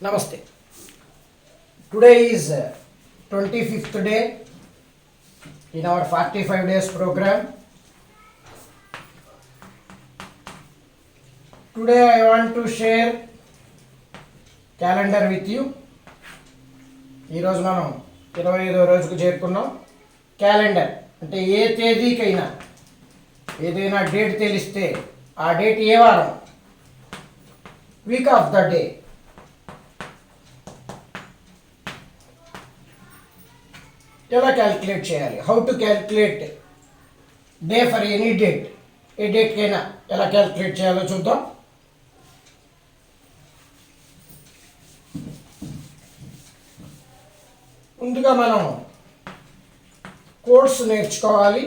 Namaste. Today is 25th day in our 45 days program. Today I want to share calendar with you. ఈరోజు మనం 25వ రోజుకు చేరుకున్నాం. Calendar అంటే ఏ తేదీకైనా ఏదైనా డేట్ తెలిస్తే ఆ డేట్ ఏ వారం, వీక్ ఆఫ్ ద డే, ఎలా క్యాల్కులేట్ చేయాలి, how to calculate day for any date, ఏ డేట్కైనా ఎలా క్యాల్కులేట్ చేయాలో చూద్దాం. ముందుగా మనం కోడ్స్ నేర్చుకోవాలి.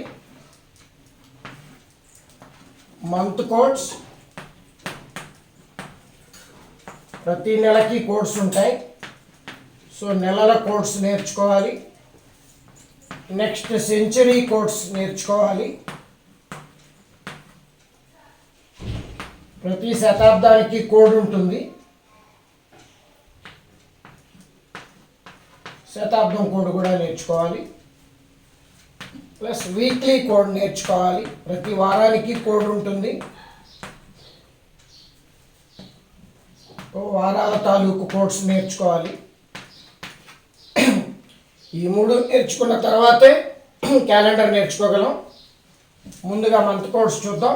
మంత్ కోడ్స్, ప్రతి నెలకి కోడ్స్ ఉంటాయి. సో నెలల కోడ్స్ నేర్చుకోవాలి. నెక్స్ట్ సెంచరీ కోడ్స్ నేర్చుకోవాలి. ప్రతి శతాబ్దానికి కోడ్ ఉంటుంది. శతాబ్దం కోడ్ కూడా నేర్చుకోవాలి. ప్లస్ వీక్లీ కోడ్ నేర్చుకోవాలి. ప్రతి వారానికి కోడ్ ఉంటుంది. వారాల తాలూకు కోడ్స్ నేర్చుకోవాలి. ఈ మూడు నేర్చుకున్న తర్వాతే క్యాలెండర్ నేర్చుకోగలం. ముందుగా మంత్ కోడ్స్ చూద్దాం.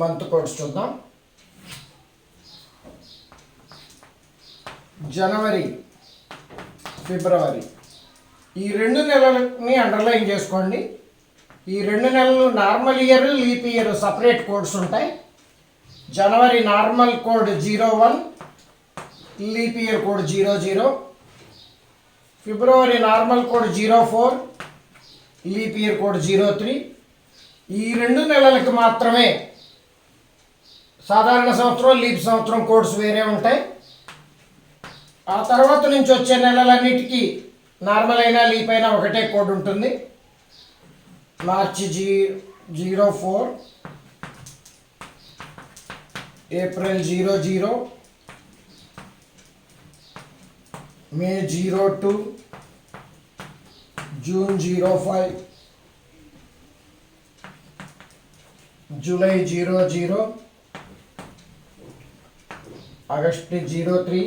మంత్ కోడ్స్ చూద్దాం. జనవరి, ఫిబ్రవరి, ఈ 2 నెలలని అండర్లైన్ చేసుకోండి. ఈ 2 నెలలు normal year, leap year separate codes ఉంటాయి. జనవరి normal code 01, leap year code 00. ఫిబ్రవరి normal code 04, leap year code 03. ఈ 2 నెలలకు మాత్రమే సాధారణ సంవత్సరం, లీప్ సంవత్సరం కోడ్స్ వేరే ఉంటాయి. ఆ తర్వాత నుంచి వచ్చే నెలలన్నిటికీ నార్మల్ అయినా లీప్ అయినా ఒకటే కోడ్ ఉంటుంది. మార్చి 04, ఏప్రిల్ 00, మే 02, June 05, July 00, August 03,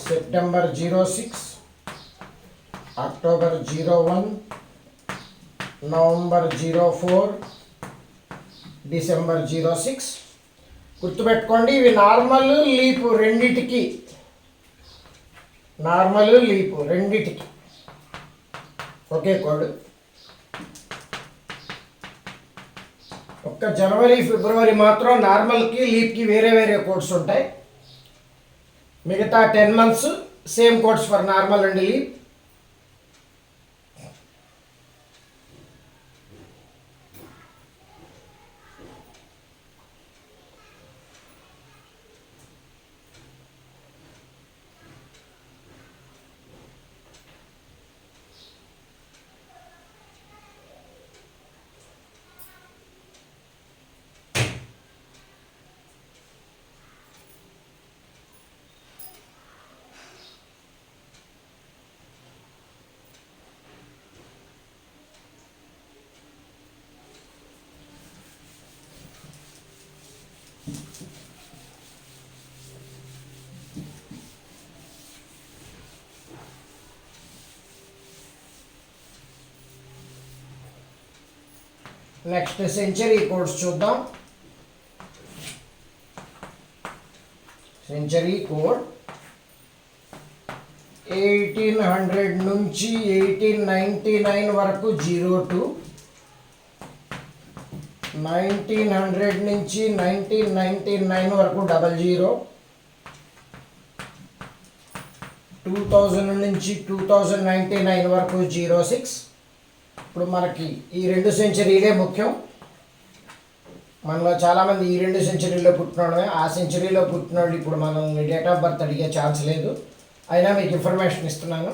September 06, October 01, November 04, December 06. గుర్తుపెట్టుకోండి, ఇవి నార్మల్ లీప్ రెండిటికి, నార్మల్ లీప్ రెండిటికి ఒకే కోడ్. ఒక్క జనవరి, ఫిబ్రవరి మాత్రం నార్మల్కి, లీప్కి వేరే వేరే కోడ్స్ ఉంటాయి. మిగతా 10 months same codes for normal and leap. Next century codes చూద్దాం. సెంచరీ కోడ్ 1800 నుంచి 1899 వరకు 02, 1900 నుంచి 1999 వరకు 00, 2000 నుంచి 2099 వరకు 06. ఇప్పుడు మనకి ఈ 2 సెంచరీలే ముఖ్యం. మనలో చాలామంది ఈ 2 సెంచరీలో పుట్టినోడమే. ఆ సెంచరీలో పుట్టినోళ్ళు ఇప్పుడు మనల్ని డేట్ ఆఫ్ బర్త్ అడిగే ఛాన్స్ లేదు. అయినా మీకు ఇన్ఫర్మేషన్ ఇస్తున్నాను.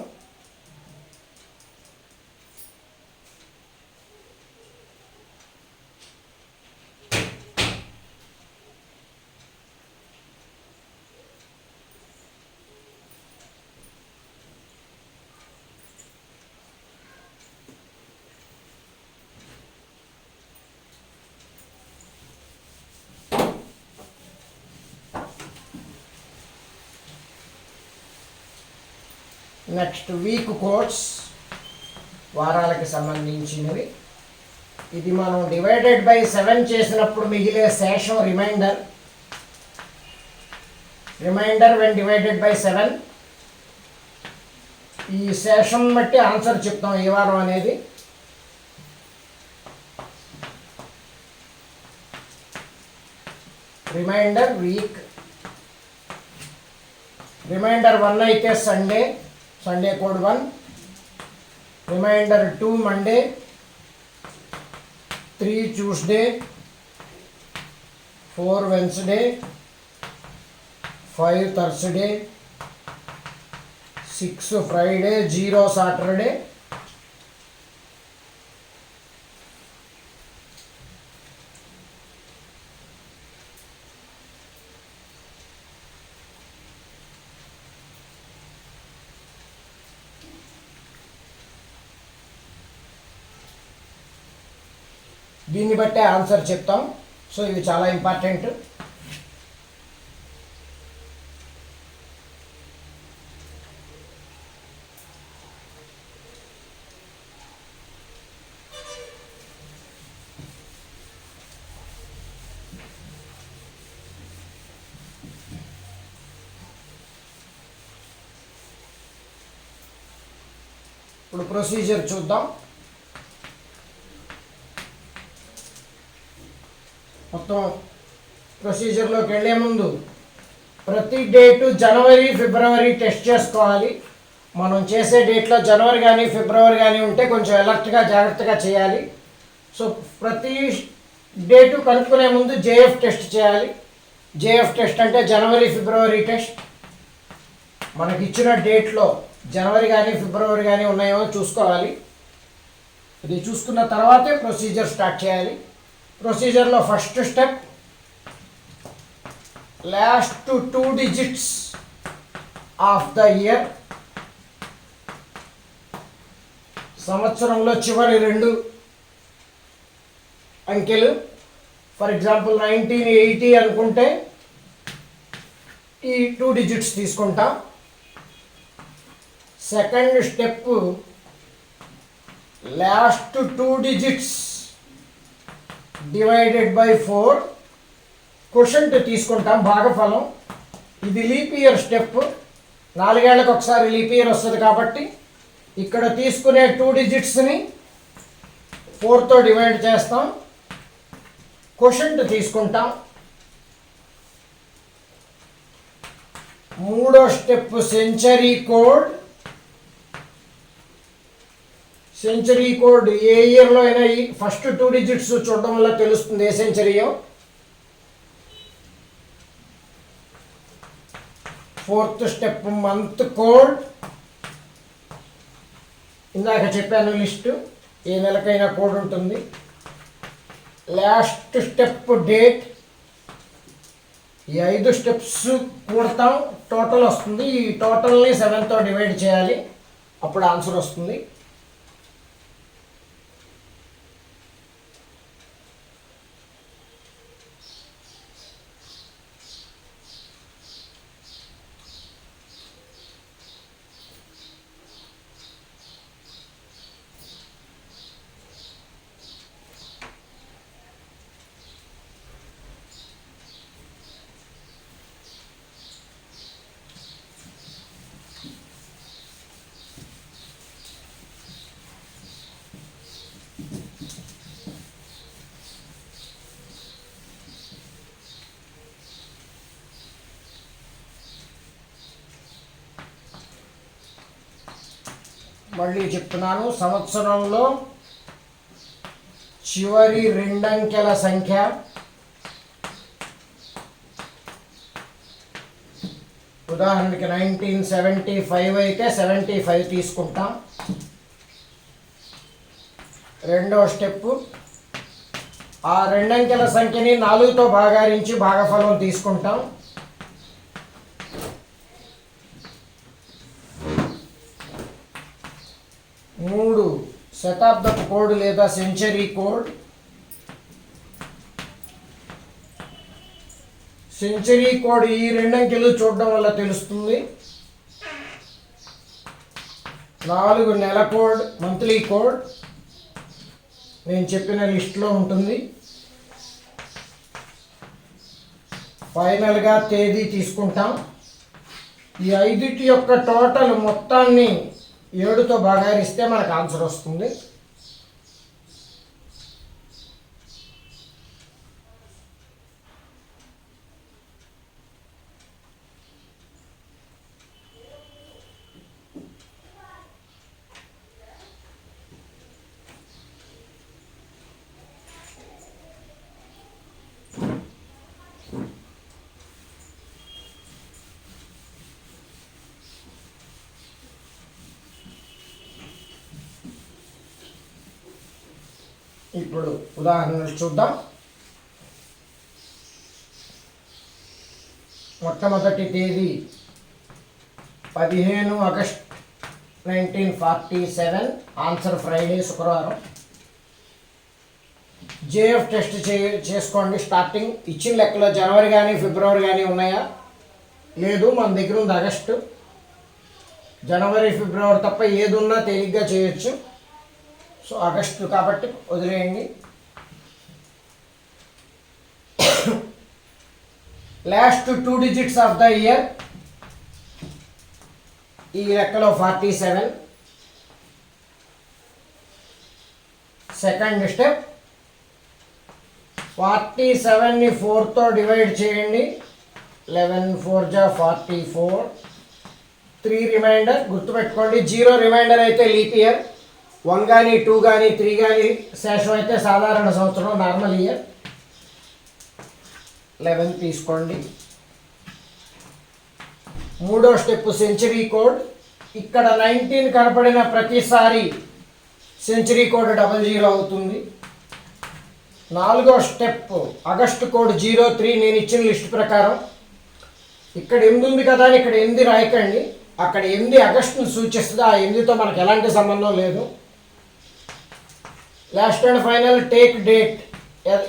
నెక్స్ట్ వీక్ కోడ్స్, వారాలకు సంబంధించినవి. ఇది మనం డివైడెడ్ బై 7 చేసినప్పుడు మిగిలే శేషం రిమైండర్ వెన్ డివైడెడ్ బై 7. ఈ శేషం బట్టి ఆన్సర్ చెప్తాం ఏ వారం అనేది. Reminder week. రిమైండర్ 1 అయితే Sunday code 1. Remainder 2 Monday, 3 Tuesday, 4 Wednesday, 5 Thursday, 6 Friday, 0 Saturday, దీన్ని బట్టే ఆన్సర్ చెప్తాం. సో ఇవి చాలా ఇంపార్టెంట్. ఇప్పుడు ప్రొసీజర్ చూద్దాం. మొత్తం ప్రొసీజర్లోకి వెళ్ళే ముందు ప్రతి డేటు జనవరి ఫిబ్రవరి టెస్ట్ చేసుకోవాలి. మనం చేసే డేట్లో జనవరి కానీ ఫిబ్రవరి కానీ ఉంటే కొంచెం అలర్ట్గా జాగ్రత్తగా చేయాలి. సో ప్రతి డేటు కనుక్కునే ముందు జేఎఫ్ టెస్ట్ చేయాలి. జేఎఫ్ టెస్ట్ అంటే జనవరి ఫిబ్రవరి టెస్ట్. మనకి ఇచ్చిన డేట్లో జనవరి కానీ ఫిబ్రవరి కానీ ఉన్నాయో చూసుకోవాలి. ఇది చూసుకున్న తర్వాతే ప్రొసీజర్ స్టార్ట్ చేయాలి. ప్రొసీజర్లో first step last 2 digits of the year. సంవత్సరంలో చివరి 2 అంకెలు. ఫర్ ఎగ్జాంపుల్ 1980 అనుకుంటే ఈ 2 digits తీసుకుంటాం. Second step last 2 digits divided by 4 క్వోషంట్ తీసుకుంటాం, భాగఫలం. ఇది లీప్ ఇయర్ స్టెప్. 4 ఏళ్లకు ఒకసారి లీప్ ఇయర్ వస్తుంది కాబట్టి ఇక్కడ తీసుకునే 2 digitsని 4తో డివైడ్ చేస్తాం, క్వోషంట్ తీసుకుంటాం. మూడో step century code. Century code ఏ ఇయర్లో అయినా ఈ ఫస్ట్ 2 digits చూడడం వల్ల తెలుస్తుంది ఏ సెంచరీయో. Fourth step month code. ఇందాక చెప్పాను లిస్టు, ఏ నెలకైనా కోడ్ ఉంటుంది. Last step date. ఈ 5 steps కూడతాం, టోటల్ వస్తుంది. ఈ టోటల్ని 7తో డివైడ్ చేయాలి, అప్పుడు ఆన్సర్ వస్తుంది. మళ్ళీ చెప్తున్నాను, సంవత్సరంలో చివరి 2 అంకెల సంఖ్య ఉదాహరణకి 1975 అయితే 75 తీసుకుంటాం. రెండో స్టెప్, ఆ రెండంకెల సంఖ్యని 4తో భాగారించి భాగఫలం తీసుకుంటాం. 3 శతాబ్దపు కోడ్ లేదా సెంచరీ కోడ్. సెంచరీ కోడ్ ఈ రెండంకెలు చూడడం వల్ల తెలుస్తుంది. 4 నెల కోడ్, మంత్లీ కోడ్ నేను చెప్పిన లిస్ట్లో ఉంటుంది. ఫైనల్గా తేదీ తీసుకుంటాం. ఈ 5 యొక్క టోటల్ మొత్తాన్ని 7తో భాగారిస్తే మనకు ఆన్సర్ వస్తుంది. ఇప్పుడు ఉదాహరణలు చూద్దాం. మొట్టమొదటి తేదీ 15 ఆగస్ట్ 1947. ఆన్సర్ ఫ్రైడే, శుక్రవారం. జేఎఫ్ టెస్ట్ చేసుకోండి. స్టార్టింగ్ ఇచ్చిన లెక్కలో జనవరి కానీ ఫిబ్రవరి కానీ ఉన్నాయా? లేదు, మన దగ్గర ఉంది ఆగస్టు. జనవరి ఫిబ్రవరి తప్ప ఏది ఉన్నా తేలిగ్గా చేయొచ్చు. సో ఆగస్టు కాబట్టి వదిలేయండి. Last 2 digits of the year, ఈ లెక్కలో 47. సెకండ్ స్టెప్, 47ని 4తో డివైడ్ చేయండి. 11 4 జా 44. 3 రిమైండర్ గుర్తుపెట్టుకోండి. 0 రిమైండర్ అయితే లీప్ ఇయర్, 1 కానీ 2 కానీ 3 కానీ శేషం అయితే సాధారణ సంవత్సరం, నార్మల్ ఇయర్. 11 తీసుకోండి. మూడో స్టెప్ సెంచరీ కోడ్. ఇక్కడ 19 కనపడిన ప్రతిసారి సెంచరీ కోడ్ 00 అవుతుంది. నాలుగో స్టెప్ ఆగస్టు కోడ్ 03. నేను ఇచ్చిన లిస్ట్ ప్రకారం ఇక్కడ 8 ఉంది కదా అని ఇక్కడ 8 రాయకండి. అక్కడ 8 ఆగస్టును సూచిస్తుంది. ఆ 8తో మనకు ఎలాంటి సంబంధం లేదు. Last and final take date.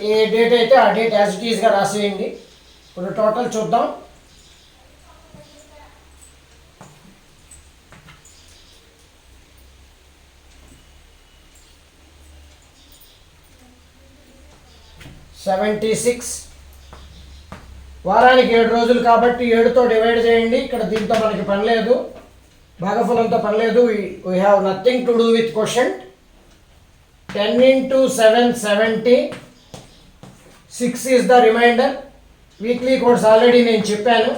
A date అయితే ఆ డేట్ యాజ్ ఇట్ ఈస్గా రాసేయండి. ఇప్పుడు టోటల్ చూద్దాం. $76. వారానికి 7 రోజులు కాబట్టి 7తో డివైడ్ చేయండి. ఇక్కడ దీంతో మనకి పని లేదు, భాగఫలంతో పని లేదు. We have nothing to do with question. 10 into 7 70. 6 is the remainder. Weekly codes already నేను చెప్పాను.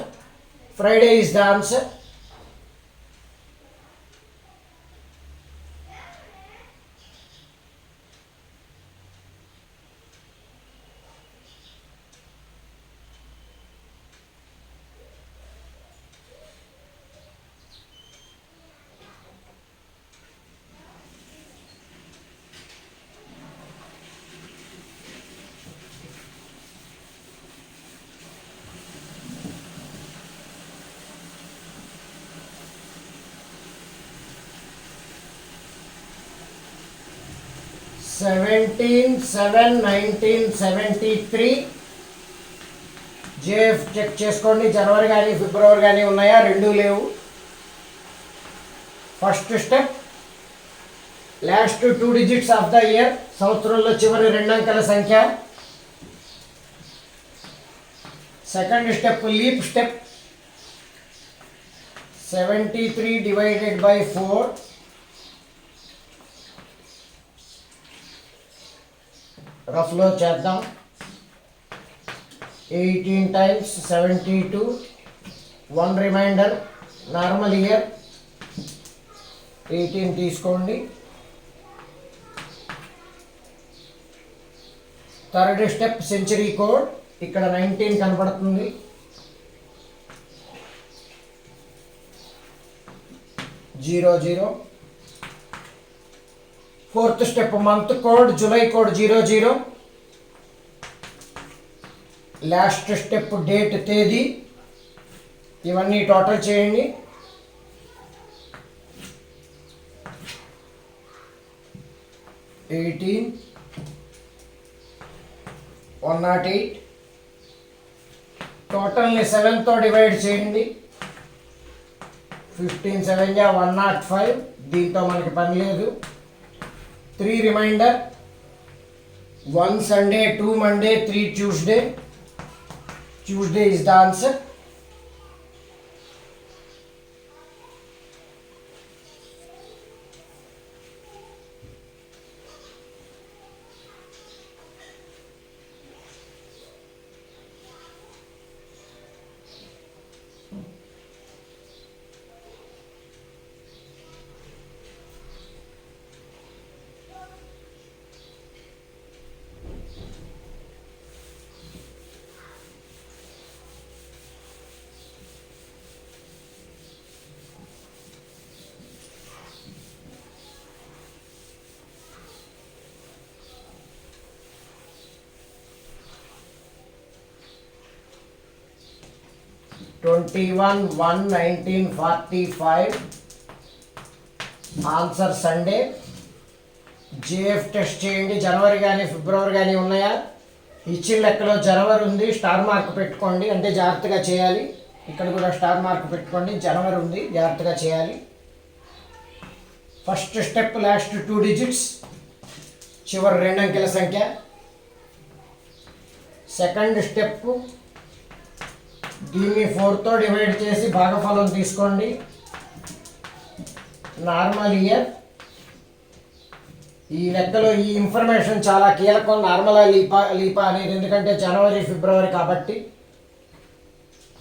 Friday is the answer. $17/7/1973. J F check చేసుకోండి. జనవరి కానీ ఫిబ్రవరి కానీ ఉన్నాయా? 2 లేవు. First step, last 2 digits of the year, సంవత్సరంలో చివరి 2 అంకెల సంఖ్య. Second step leap step. 73 divided by 4. రఫ్లో చేద్దాం. 18 times 72. 1 reminder, normal year. 18 తీసుకోండి. Third step century code. ఇక్కడ 19 కనపడుతుంది. 00. Fourth step month code July code 00. Last step date తేదీ. ఇవన్నీ టోటల్ చేయండి. 18 108. టోటల్ని 7తో డివైడ్ చేయండి. 15 7 105. దీంతో మనకి పని లేదు. 3 reminder. 1 Sunday, 2 Monday, 3 Tuesday. Tuesday is the answer. Twenty-one 1/1945. Answer Sunday. JF test చేయండి. జనవరి కానీ ఫిబ్రవరి కానీ ఉన్నాయా? ఇచ్చిన లెక్కలో జనవరి ఉంది. స్టార్ మార్క్ పెట్టుకోండి, అంటే జాగ్రత్తగా చేయాలి. ఇక్కడ కూడా స్టార్ మార్క్ పెట్టుకోండి. జనవరి ఉంది, జాగ్రత్తగా చేయాలి. ఫస్ట్ స్టెప్ లాస్ట్ 2 digits, చివరి 2 అంకెల సంఖ్య. సెకండ్ స్టెప్ దీన్ని 4తో డివైడ్ చేసి భాగఫలం తీసుకోండి. Normal year. ఈ లెక్కలో ఈ ఇన్ఫర్మేషన్ చాలా కీలకం. నార్మల్ లీపా అనేది, ఎందుకంటే జనవరి ఫిబ్రవరి కాబట్టి.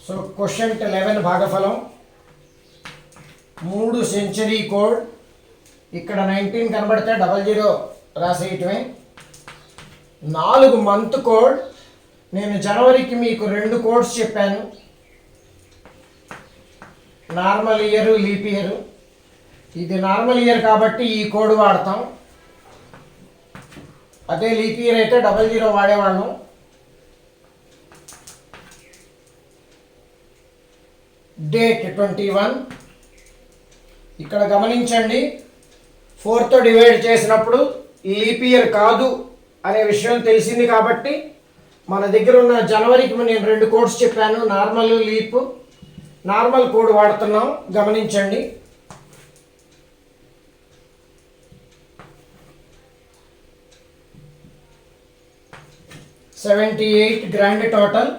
So question 11 భాగఫలం. 3 century code. ఇక్కడ 19 కనబడితే 00 రాసేయటమే. 4 మంత్ కోడ్. నేను జనవరికి మీకు 2 కోడ్స్ చెప్పాను, నార్మల్ ఇయర్, లీప్ ఇయర్. ఇది నార్మల్ ఇయర్ కాబట్టి ఈ కోడ్ వాడతాం. అదే లీప్ ఇయర్ అయితే 00 వాడేవాళ్ళం. డేట్ 21. ఇక్కడ గమనించండి, 4తో డివైడ్ చేసినప్పుడు లీప్ ఇయర్ కాదు అనే విషయం తెలిసింది కాబట్టి మన దగ్గర ఉన్న జనవరికి నేను 2 కోడ్స్ చెప్పాను, నార్మల్, లీప్. నార్మల్ కోడ్ వాడుతున్నాం, గమనించండి. $78 గ్రాండ్ టోటల్.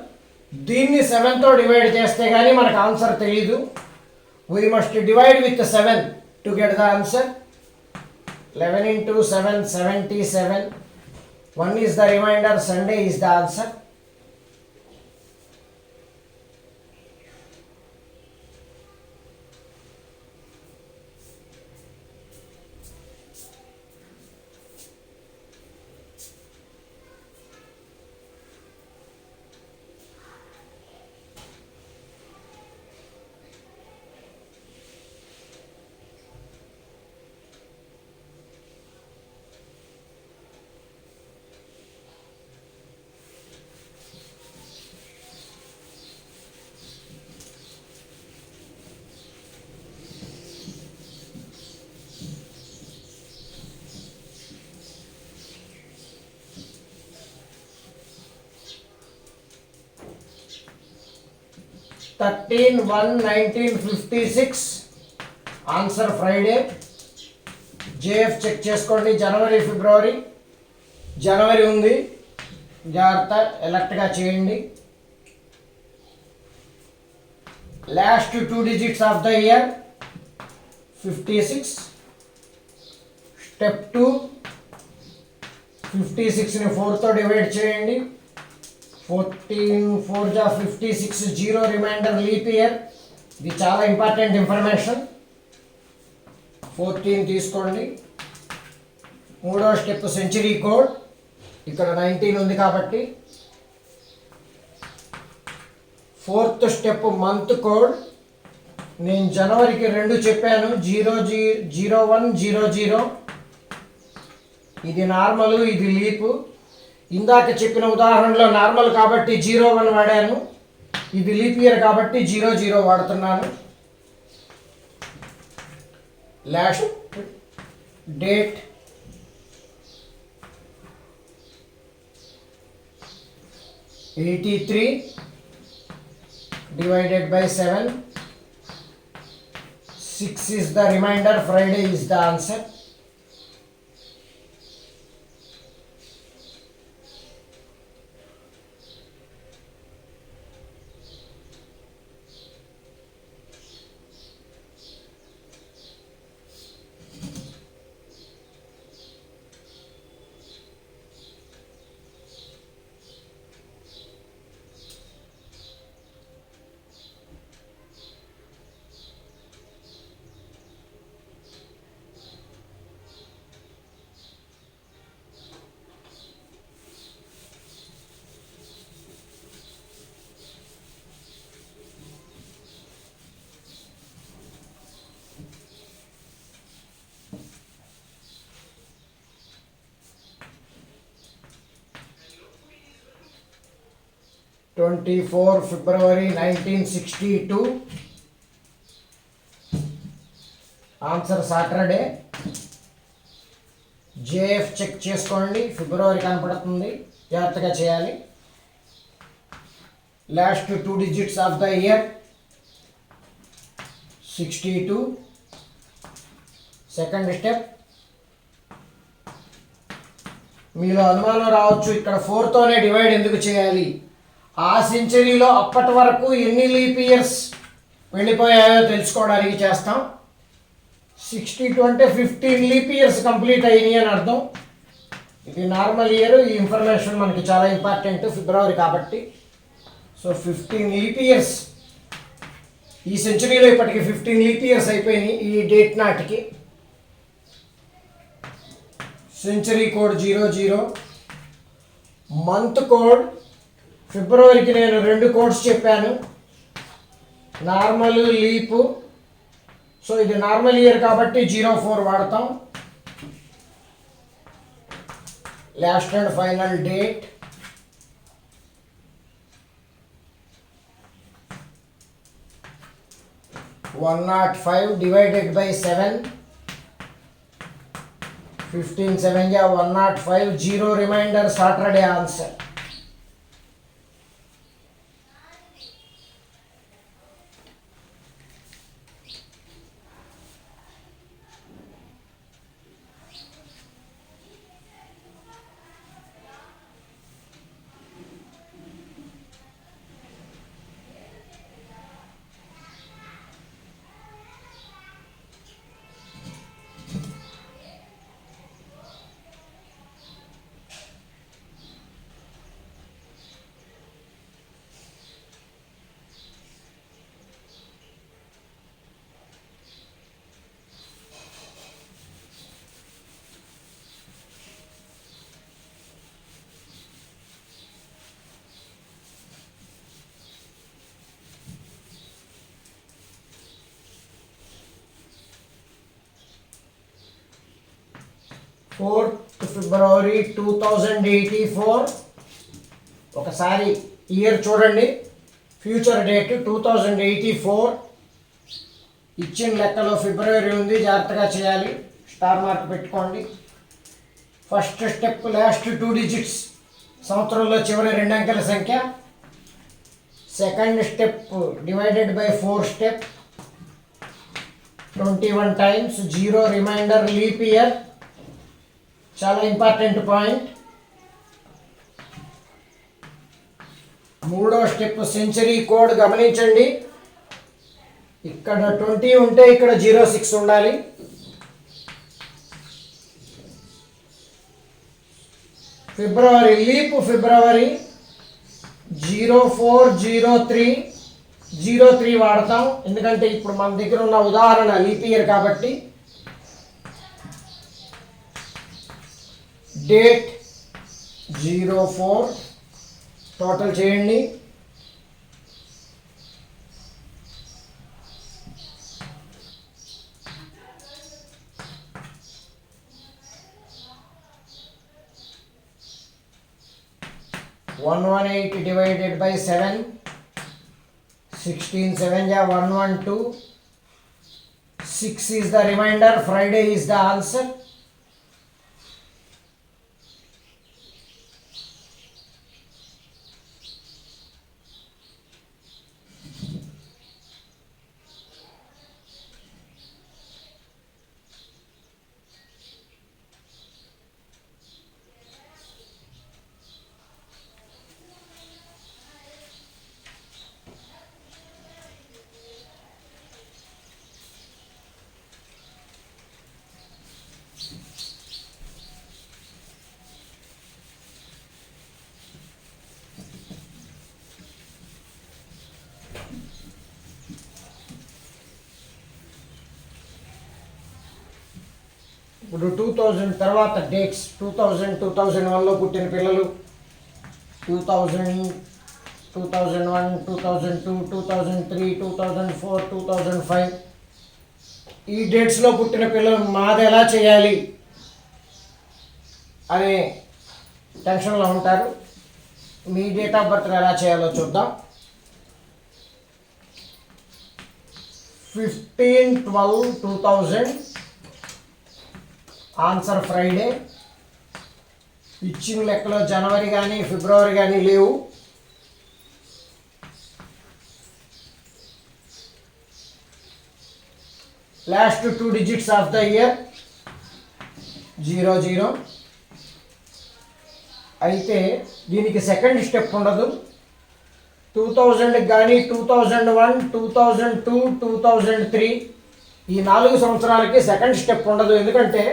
దీన్ని 7తో డివైడ్ చేస్తే కానీ మనకు ఆన్సర్ తెలీదు. We must divide with 7 to get the answer. 11 into 7 77. 1 is the remainder. Sunday is the answer. Thirteen 1/1956. Answer Friday. J check చేసుకోండి. జనవరి ఫిబ్రవరి. జనవరి ఉంది, జాగ్రత్త, ఎలర్ట్గా చేయండి. Last 2 digits of the year 56. Step 2, 56ని 4తో డివైడ్ చేయండి. 14 4 56. 0 రిమైండర్, లీప్ ఇయర్. ఇది చాలా ఇంపార్టెంట్ ఇన్ఫర్మేషన్. 14 తీసుకోండి. 3వ స్టెప్ సెంచరీ కోడ్. ఇక్కడ 19 ఉంది కాబట్టి. 4th step month code. నేను జనవరికి 2 చెప్పాను, 0100. ఇది నార్మల్, ఇది లీపు. ఇందాక చెప్పిన ఉదాహరణలో నార్మల్ కాబట్టి 01 వాడాను, ఇది లీప్ ఇయర్ కాబట్టి 00 వాడుతున్నాను. Last date (83) divided by 7. 6 is the remainder, Friday is the answer. February 24, 1962. Answer Saturday. J F check చేసుకోండి, ఫిబ్రవరి కనపడుతుంది, జాగ్రత్తగా చేయాలి. Last 2 digits of the year 62. Second step. మీలో అనుమానం రావచ్చు, ఇక్కడ 4తోనే డివైడ్ ఎందుకు చేయాలి, ఆ సెంచరీలో అప్పటి వరకు ఎన్ని లీప్ ఇయర్స్ వెళ్ళిపోయాయో తెలుసుకోవడానికి చేస్తాం. 62 అంటే 15 లీప్ ఇయర్స్ కంప్లీట్ అయినాయి అని అర్థం. ఇది నార్మల్ ఇయర్, ఈ ఇన్ఫర్మేషన్ మనకి చాలా ఇంపార్టెంట్ ఫిబ్రవరి కాబట్టి. సో 15 లీప్ ఇయర్స్ ఈ సెంచరీలో ఇప్పటికి 15 లీప్ ఇయర్స్ అయిపోయినాయి ఈ డేట్ నాటికి. Century code 00. మంత్ కోడ్ ఫిబ్రవరికి నేను 2 కోడ్స్ చెప్పాను, నార్మల్, లీపు. సో ఇది నార్మల్ ఇయర్ కాబట్టి 04 వాడతాం. Last and final date 105 divided by 7. 15 7 105. 0 remainder, Saturday answer. February 2084. ఒకసారి ఇయర్ చూడండి, ఫ్యూచర్ డేట్ 2084. ఇచ్చిన లెక్కలో ఫిబ్రవరి ఉంది, జాగ్రత్తగా చేయాలి, స్టార్ మార్క్ పెట్టుకోండి. ఫస్ట్ స్టెప్ లాస్ట్ 2 digits, సంవత్సరంలో చివరి 2 అంకెల సంఖ్య. Second step divided by 4 step 21 times. 0 remainder, leap year, చాలా ఇంపార్టెంట్ పాయింట్. మూడో స్టెప్ సెంచరీ కోడ్ గమనించండి, ఇక్కడ 20 ఉంటే ఇక్కడ 06 ఉండాలి. ఫిబ్రవరి, లీప్ ఫిబ్రవరి 0403 వాడతాం, ఎందుకంటే ఇప్పుడు మన దగ్గర ఉన్న ఉదాహరణ లీప్ ఇయర్ కాబట్టి. డేట్ 04 టోటల్ చేయండి. 118 divided by 7, 16 7 ja 112, 6 is the remainder, Friday is the answer. ఇప్పుడు 2000 తర్వాత డేట్స్ 2000-2001లో పుట్టిన పిల్లలు 2000 2001 2002 2003 2004 2005 ఈ డేట్స్లో పుట్టిన పిల్లలు మాది ఎలా చేయాలి అనే టెన్షన్లో ఉంటారు. మీ డేట్ ఆఫ్ బర్త్ ఎలా చేయాలో చూద్దాం. 15/12/2000 ఆన్సర్ ఫ్రైడే. ఇచ్చిన లెక్కలో జనవరి కానీ ఫిబ్రవరి కానీ లేవు. Last 2 digits of the year 00. అయితే దీనికి సెకండ్ స్టెప్ ఉండదు. 2000 కానీ 2001 2002 2003 ఈ 4 సంవత్సరాలకి సెకండ్ స్టెప్ ఉండదు. ఎందుకంటే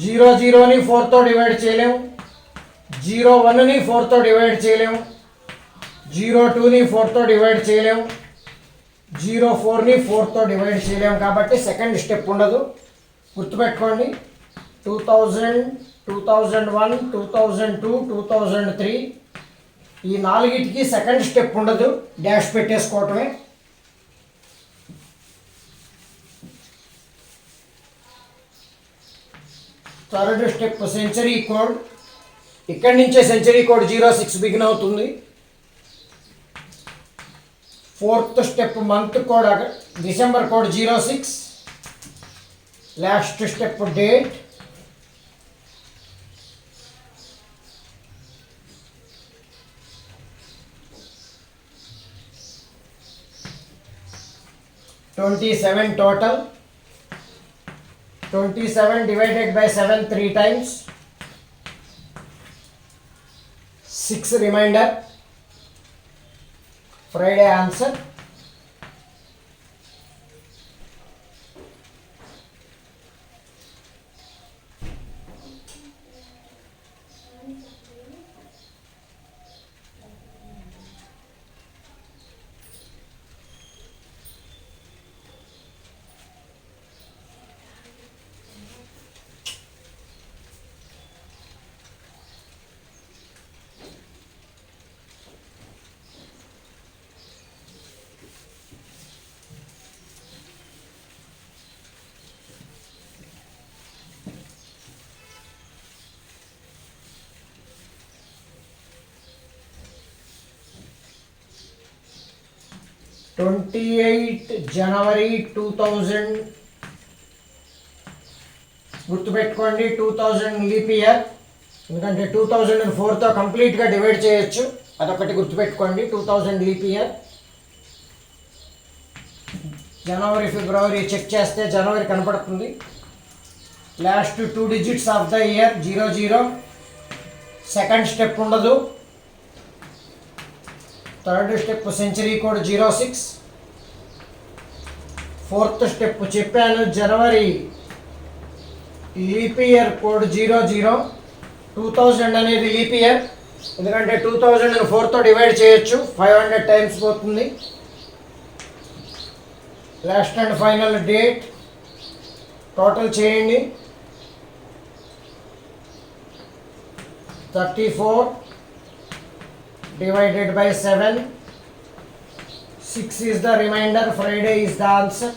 00ని 4తో డివైడ్ చేయలేము, 01ని 4తో డివైడ్ చేయలేము, 02ని 4తో డివైడ్ చేయలేము, 04ని 4తో డివైడ్ చేయలేము. కాబట్టి సెకండ్ స్టెప్ ఉండదు. గుర్తుపెట్టుకోండి. 2000 2001 2002 2003 ఈ 4టికి సెకండ్ స్టెప్ ఉండదు. డాష్ పెట్టేసుకోవటమే. Third step century code. ఇక్కడి నుంచే సెంచరీ కోడ్ 06 బిగిన్ అవుతుంది. Fourth step month code December code 06. Last step date. $27 total. 27 divided by 7 3 times. 6 remainder. Friday answer. January 2000. గుర్తుపెట్టుకోండి. 2000 లీప్ ఇయర్. ఎందుకంటే 2004తో కంప్లీట్గా డివైడ్ చేయొచ్చు. అదొకటి గుర్తుపెట్టుకోండి. 2000 లీప్ ఇయర్. జనవరి ఫిబ్రవరి చెక్ చేస్తే జనవరి కనపడుతుంది. Last 2 digits of the year 00. Second step ఉండదు. Third step century code 06. Fourth step చెప్పాను జనవరి లీప్ ఇయర్ కోడ్ 00. 2000 అనేది లీప్ ఇయర్. ఎందుకంటే 2004తో డివైడ్ చేయొచ్చు. 500 times పోతుంది. Last and final date total చేయండి. 34 divided by 7. 6 is the remainder. Friday is the answer.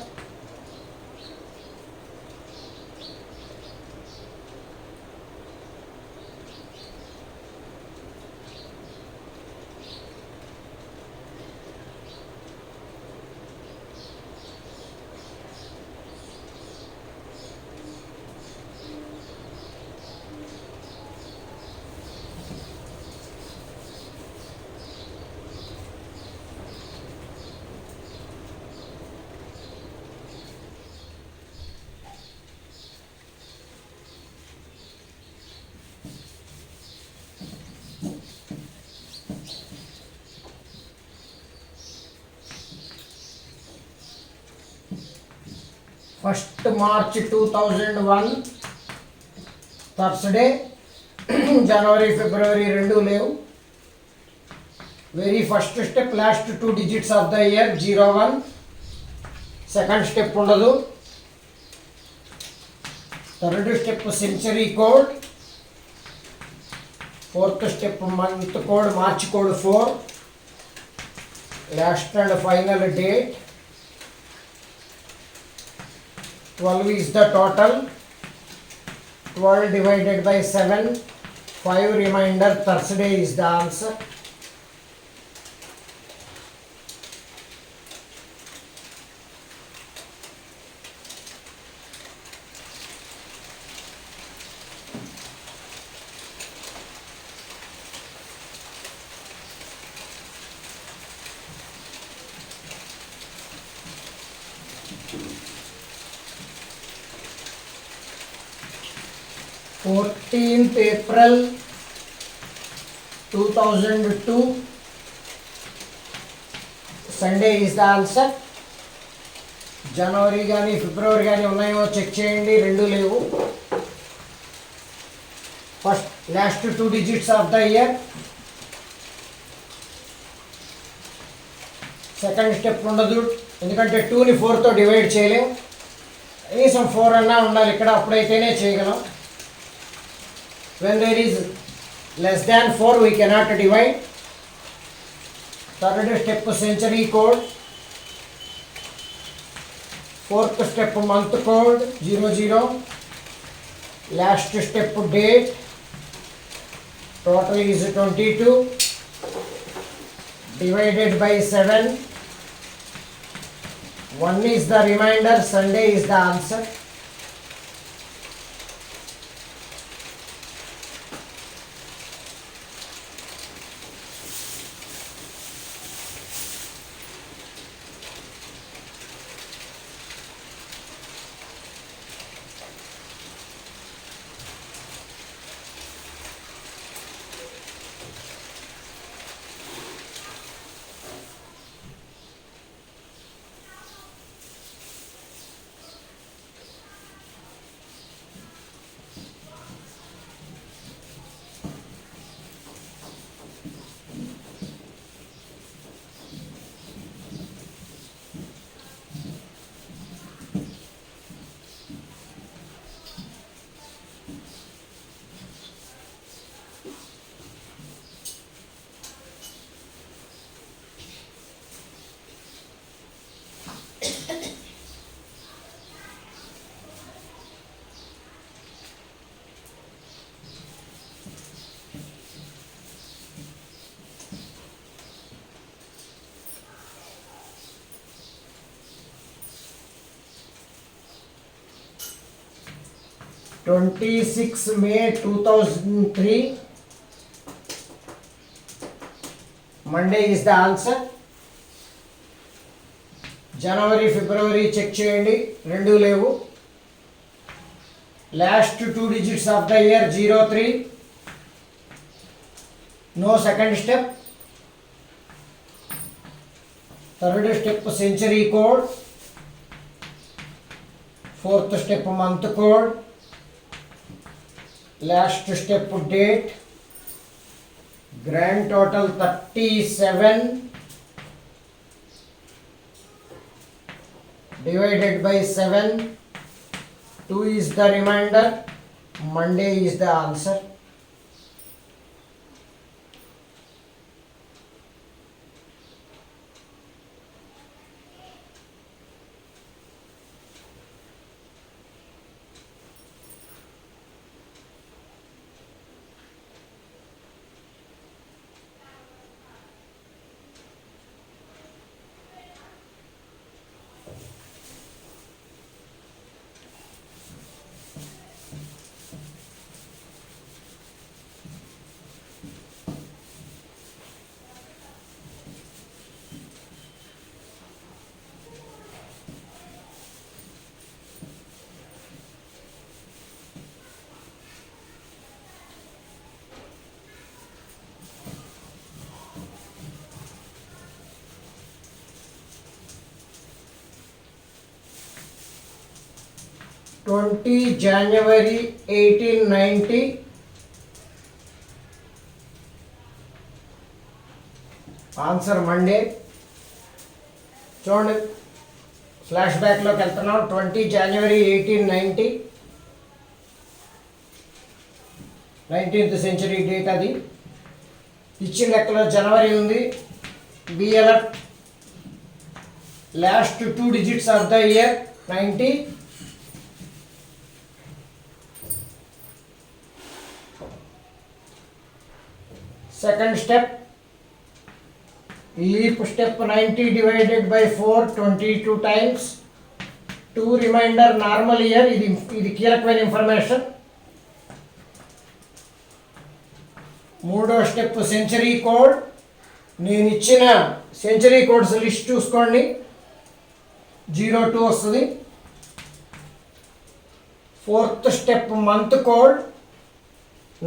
1st March 2001 Thursday. జనవరి ఫిబ్రవరి రెండు లేవు. Very first step last 2 digits of the year 01. Second step ఉండదు. Third step century code. Fourth step month code March code 4. Last and final date. 12 is the total. 12 divided by 7. 5 remainder. Thursday is the answer. April 2002. Sunday is the answer. జనవరి కానీ ఫిబ్రవరి కానీ ఉన్నాయేమో check చేయండి. రెండు లేవు. First last 2 digits of the year. Second step ఉండదు, ఎందుకంటే 2ని 4తో డివైడ్ చేయలేం. కనీసం 4 అన్నా ఉండాలి ఇక్కడ, అప్పుడైతేనే చేయగలం. When there is less than 4 we cannot divide. Third step century code. Fourth step month code 00. Last step date. Total is 22 divided by 7. 1 is the remainder. Sunday is the answer. May 2003. Monday is the answer. జనవరి ఫిబ్రవరి check చేయండి. రెండు లేవు. Last 2 digits of the year 03. No second step. Third step century code. Fourth step month code. Last step date. Grand total 37 divided by 7. 2 is the remainder. Monday is the answer. 20 January 1890. Answer Monday. చూడండి, flash బ్యాక్లోకి వెళ్తున్నాం. 20 January 1890, 19th century date అది. ఇచ్చిన లెక్కలో జనవరి ఉంది. Be alert. Last 2 digits of the year 90. Second step, leap step. 90 divided by 4 22 times. 2 remainder normal year. ఇది కీలకమైన information. మూడో స్టెప్, సెంచరీ కోడ్. నేను ఇచ్చిన సెంచరీ కోడ్స్ లిస్ట్ చూసుకోండి. 02 వస్తుంది. Fourth step, month code.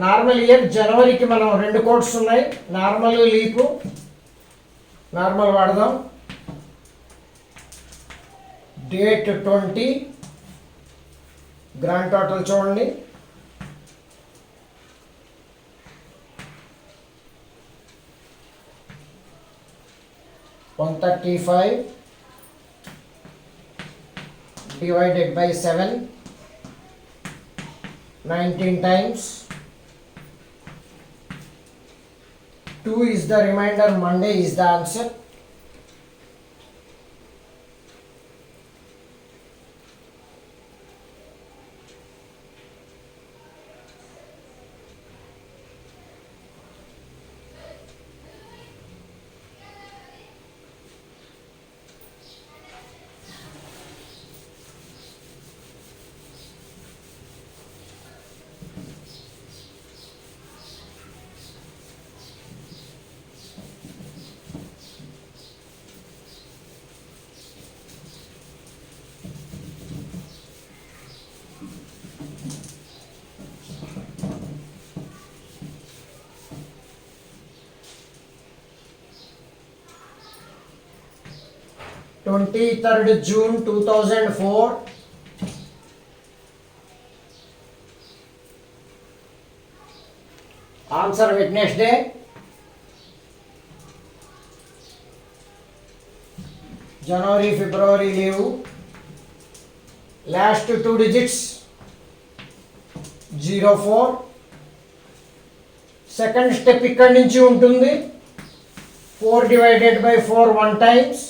Normal year జనవరికి మనం 2 కోడ్స్ ఉన్నాయి, నార్మల్, లీపు. నార్మల్ వాడదాం. డేట్ 20. గ్రాండ్ టోటల్ చూడండి. 135 divided by 7 19 times. 2 is the remainder. Monday is the answer. June 2004. Answer Wednesday. January February leave. Last 2 digits 04. Second step ఇక్కడ నుంచి ఉంటుంది. 4 divided by 4 1 times.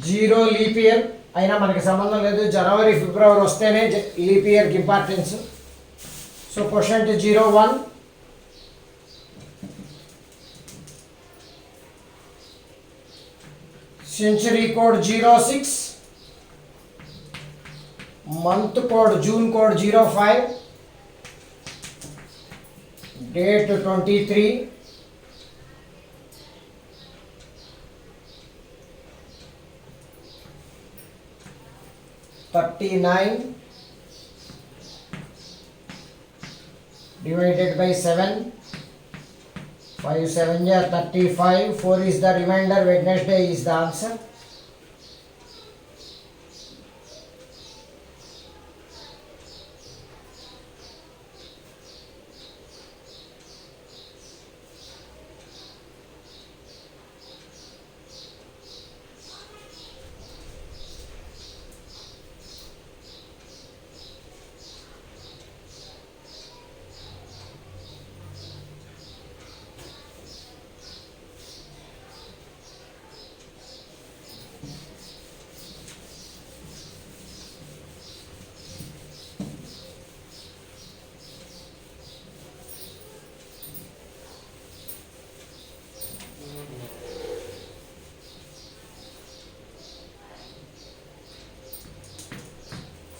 0 leap year. అయినా మనకి సంబంధం లేదు, జనవరి ఫిబ్రవరి వస్తేనే లీప్ ఇయర్కి importance. So question 01. Century code 06. Month code, June code 05. Date 23. 39 divided by 7. 5 7 35. 4 is the remainder. Wednesday is the answer.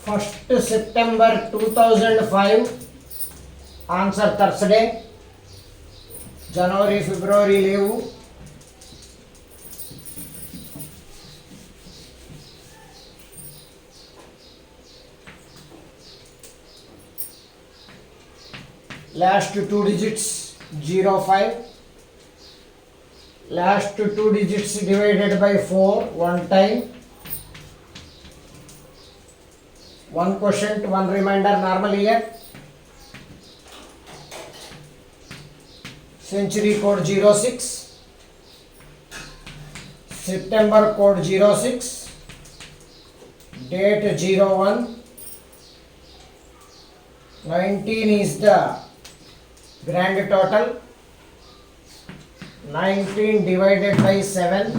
First September 2005. Answer Thursday. January February leave. Last 2 digits 05. Last 2 digits divided by 4 one time. 1 quotient, 1 remainder, normal year. Century code 06, September code 06, date 01, 19 is the grand total, 19 divided by 7,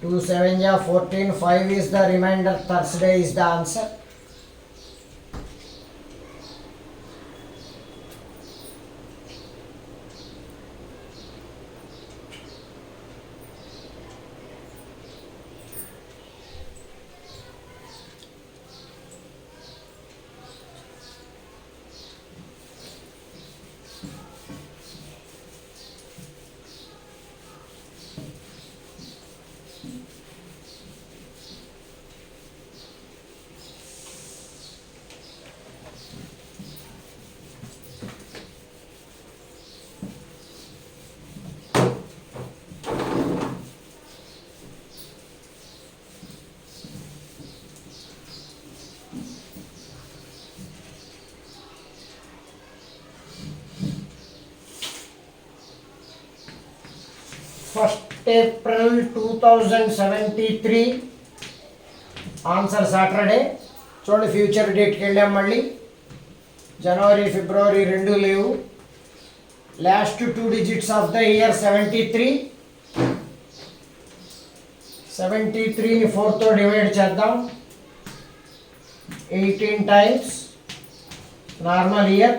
2 7 ja 14, 5 is the remainder, Thursday is the answer. First April 2073 answer Saturday. చూడండి future డేట్కి వెళ్ళాం. మళ్ళీ జనవరి ఫిబ్రవరి 2 లేవు. Last 2 digits of the year 73. 73ని 4తో divide చేద్దాం. 18 టైమ్స్ నార్మల్ ఇయర్.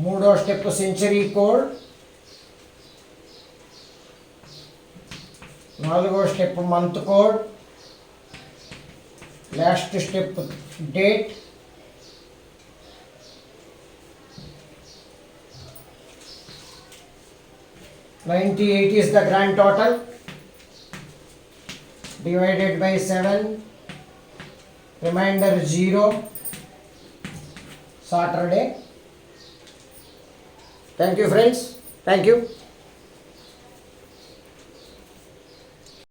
మూడో స్టెప్ సెంచరీ కోడ్. నాలుగో step month code. Last step date. $98 is the grand total divided by 7, remainder 0, Saturday. Thank you friends, thank you.